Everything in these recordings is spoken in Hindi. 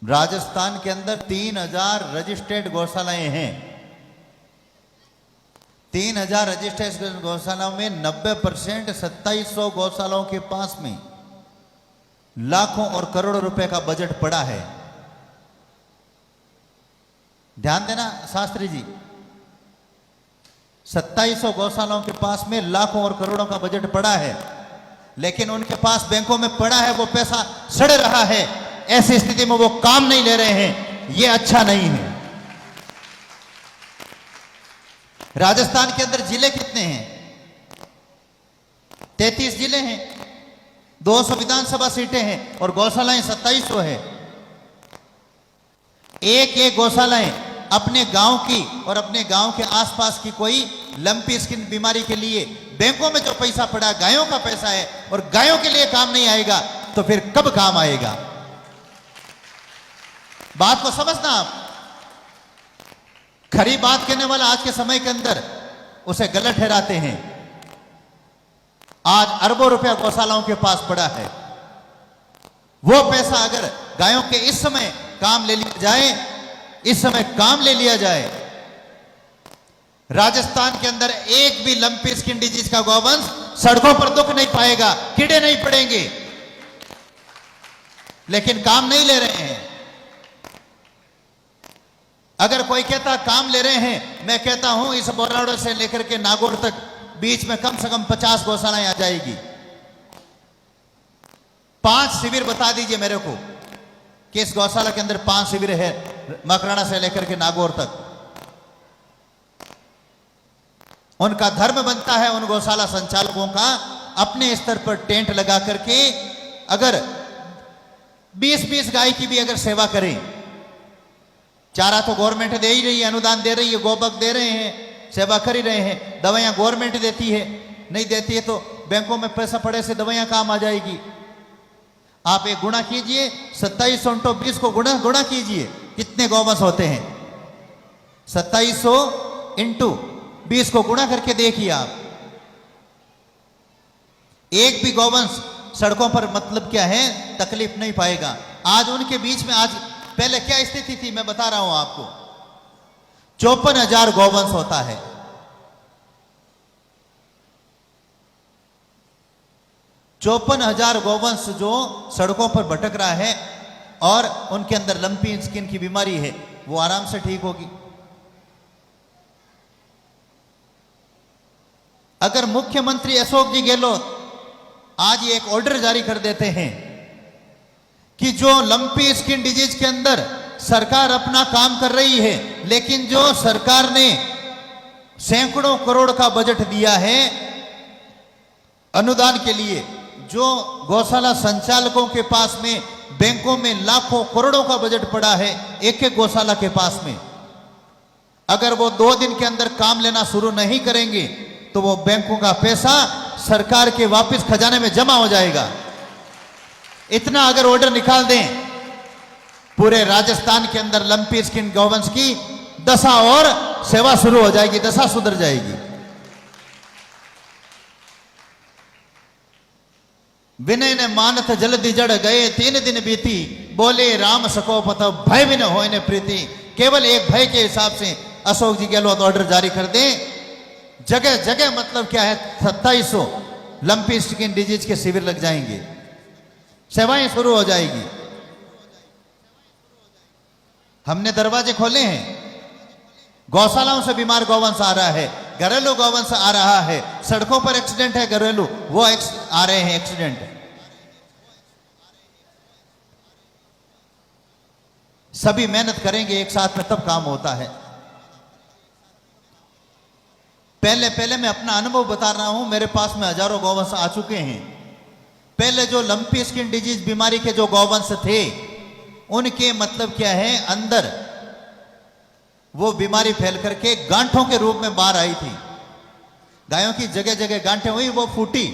राजस्थान के अंदर 3000 रजिस्टर्ड गौशालाएं हैं। 3000 रजिस्टर्ड गौशालाओं में 90% 2700 गौशालाओं के पास में लाखों और करोड़ों रुपए का बजट पड़ा है। ध्यान देना शास्त्री जी, 2700 गौशालाओं के पास में लाखों और करोड़ों का बजट पड़ा है, लेकिन उनके पास बैंकों में पड़ा है, वो पैसा सड़ रहा है। ऐसी स्थिति में वो काम नहीं ले रहे हैं, ये अच्छा नहीं है। राजस्थान के अंदर जिले कितने हैं? 33 जिले हैं, 200 विधानसभा सीटें हैं और गौशालाएं 2700 है। एक एक गौशालाएं अपने गांव की और अपने गांव के आसपास की कोई लंपी स्किन बीमारी के लिए बैंकों में जो पैसा पड़ा गायों का पैसा है और गायों के लिए काम नहीं आएगा तो फिर कब काम आएगा? बात को समझना आप। खरी बात कहने वाला आज के समय के अंदर उसे गलत ठहराते हैं। आज अरबों रुपया गौशालाओं के पास पड़ा है। वो पैसा अगर गायों के इस समय काम ले लिया जाए, इस समय काम ले लिया जाए, राजस्थान के अंदर एक भी लंपी स्किन डिजीज का गौवंश सड़कों पर दुख नहीं पाएगा, कीड़े नहीं पड़ेंगे। लेकिन काम नहीं ले रहे हैं। अगर कोई कहता काम ले रहे हैं, मैं कहता हूं इस बोराड़ो से लेकर के नागौर तक बीच में कम से कम 50 गौशालाएं आ जाएगी। 5 शिविर बता दीजिए मेरे को कि इस गौशाला के अंदर 5 शिविर है, मकराना से लेकर के नागौर तक। उनका धर्म बनता है उन गौशाला संचालकों का अपने स्तर पर टेंट लगा करके अगर 20-20 गाय की भी अगर सेवा करें। चारा तो गवर्नमेंट दे ही रही है, अनुदान दे रही है, गोबक दे रहे हैं, सेवा कर ही रहे हैं। दवाइयां गवर्नमेंट देती है, नहीं देती है तो बैंकों में पैसा पड़े से दवाइयां काम आ जाएगी। आप एक गुणा कीजिए, 2700 × 20 को गुणा कीजिए, कितने गौवंश होते हैं? 2700 × 20 को गुणा करके देखिए आप। एक भी गौवंश सड़कों पर मतलब क्या है, तकलीफ नहीं पाएगा। आज उनके बीच में, आज पहले क्या स्थिति थी मैं बता रहा हूं आपको। 54,000 गौवंश होता है। 54,000 गौवंश जो सड़कों पर भटक रहा है और उनके अंदर लंपी स्किन की बीमारी है, वो आराम से ठीक होगी। अगर मुख्यमंत्री अशोक जी गहलोत आज ये एक ऑर्डर जारी कर देते हैं कि जो लंपी स्किन डिजीज के अंदर सरकार अपना काम कर रही है, लेकिन जो सरकार ने सैकड़ों करोड़ का बजट दिया है अनुदान के लिए, जो गौशाला संचालकों के पास में बैंकों में लाखों करोड़ों का बजट पड़ा है एक एक गौशाला के पास में, अगर वो 2 दिन के अंदर काम लेना शुरू नहीं करेंगे तो वो बैंकों का पैसा सरकार के वापस खजाने में जमा हो जाएगा। इतना अगर ऑर्डर निकाल दें, पूरे राजस्थान के अंदर लंपी स्किन गौवंश की दशा और सेवा शुरू हो जाएगी, दशा सुधर जाएगी। विनय ने मानत जल्दी जड़ गए, 3 दिन बीती, बोले राम सको पतो भय भी न होए न प्रीति। केवल एक भय के हिसाब से अशोक जी गहलोत ऑर्डर जारी कर दें, जगह जगह मतलब क्या है 2700 लंपी स्किन डिजीज के शिविर लग जाएंगे, सेवाएं शुरू हो जाएगी। हमने दरवाजे खोले हैं। गौशालाओं से बीमार गौवंश आ रहा है, घरेलू गौवंश आ रहा है, सड़कों पर एक्सीडेंट है घरेलू, वो आ रहे हैं एक्सीडेंट। सभी मेहनत करेंगे एक साथ में तब काम होता है। पहले मैं अपना अनुभव बता रहा हूं। मेरे पास में हजारों गौवंश आ चुके हैं। पहले जो लंपी स्किन डिजीज बीमारी के जो गौवंश थे, उनके मतलब क्या है, अंदर वो बीमारी फैल करके गांठों के रूप में बाहर आई थी। गायों की जगह जगह गांठें हुई, वो फूटी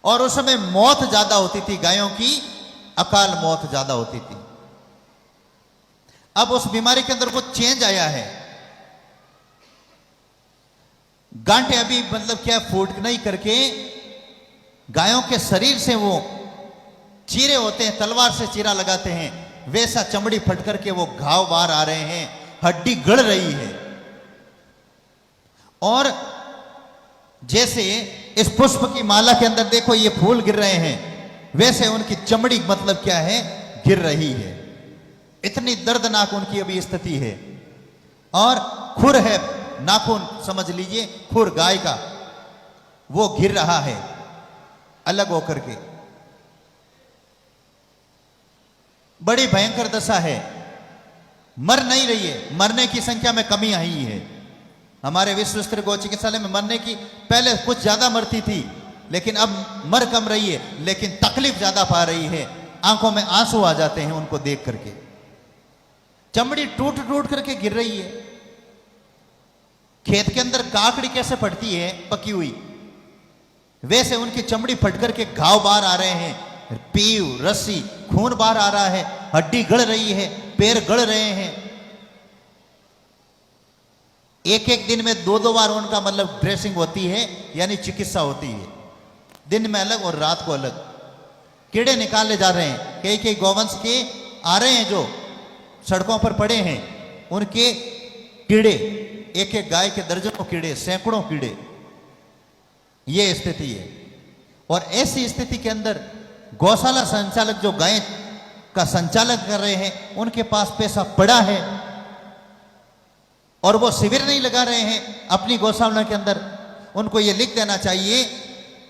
और उस समय मौत ज्यादा होती थी, गायों की अकाल मौत ज्यादा होती थी। अब उस बीमारी के अंदर वो चेंज आया है। गांठें अभी मतलब क्या फूट नहीं करके गायों के शरीर से वो चीरे होते हैं, तलवार से चीरा लगाते हैं, वैसा चमड़ी फट करके वो घाव बाहर आ रहे हैं, हड्डी गड़ रही है। और जैसे इस पुष्प की माला के अंदर देखो ये फूल गिर रहे हैं, वैसे उनकी चमड़ी मतलब क्या है, गिर रही है। इतनी दर्दनाक उनकी अभी स्थिति है। और खुर है, नाखून समझ लीजिए, खुर गाय का, वो गिर रहा है अलग होकर के। बड़ी भयंकर दशा है, मर नहीं रही है, मरने की संख्या में कमी आई है। हमारे विश्व स्तरीय गौ चिकित्सालय में मरने की पहले कुछ ज्यादा मरती थी, लेकिन अब मर कम रही है, लेकिन तकलीफ ज्यादा पा रही है। आंखों में आंसू आ जाते हैं उनको देख करके। चमड़ी टूट टूट करके गिर रही है। खेत के अंदर काकड़ी कैसे फटती है पकी हुई, वैसे उनकी चमड़ी फट करके घाव बाहर आ रहे हैं, पीव, रस्सी, खून बाहर आ रहा है, हड्डी गड़ रही है, पैर गड़ रहे हैं। एक एक दिन में दो दो बार उनका मतलब ड्रेसिंग होती है, यानी चिकित्सा होती है, दिन में अलग और रात को अलग। कीड़े निकाले जा रहे हैं, कई कई गौवंश के आ रहे हैं जो सड़कों पर पड़े हैं, उनके कीड़े, एक एक गाय के दर्जनों कीड़े, सैकड़ों कीड़े, ये स्थिति है। और ऐसी स्थिति के अंदर गौशाला संचालक जो गाय का संचालन कर रहे हैं, उनके पास पैसा पड़ा है और वो शिविर नहीं लगा रहे हैं अपनी गौशाला के अंदर। उनको ये लिख देना चाहिए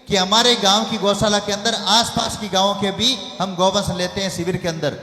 कि हमारे गांव की गौशाला के अंदर आसपास की गांवों के भी हम गौवंश लेते हैं शिविर के अंदर।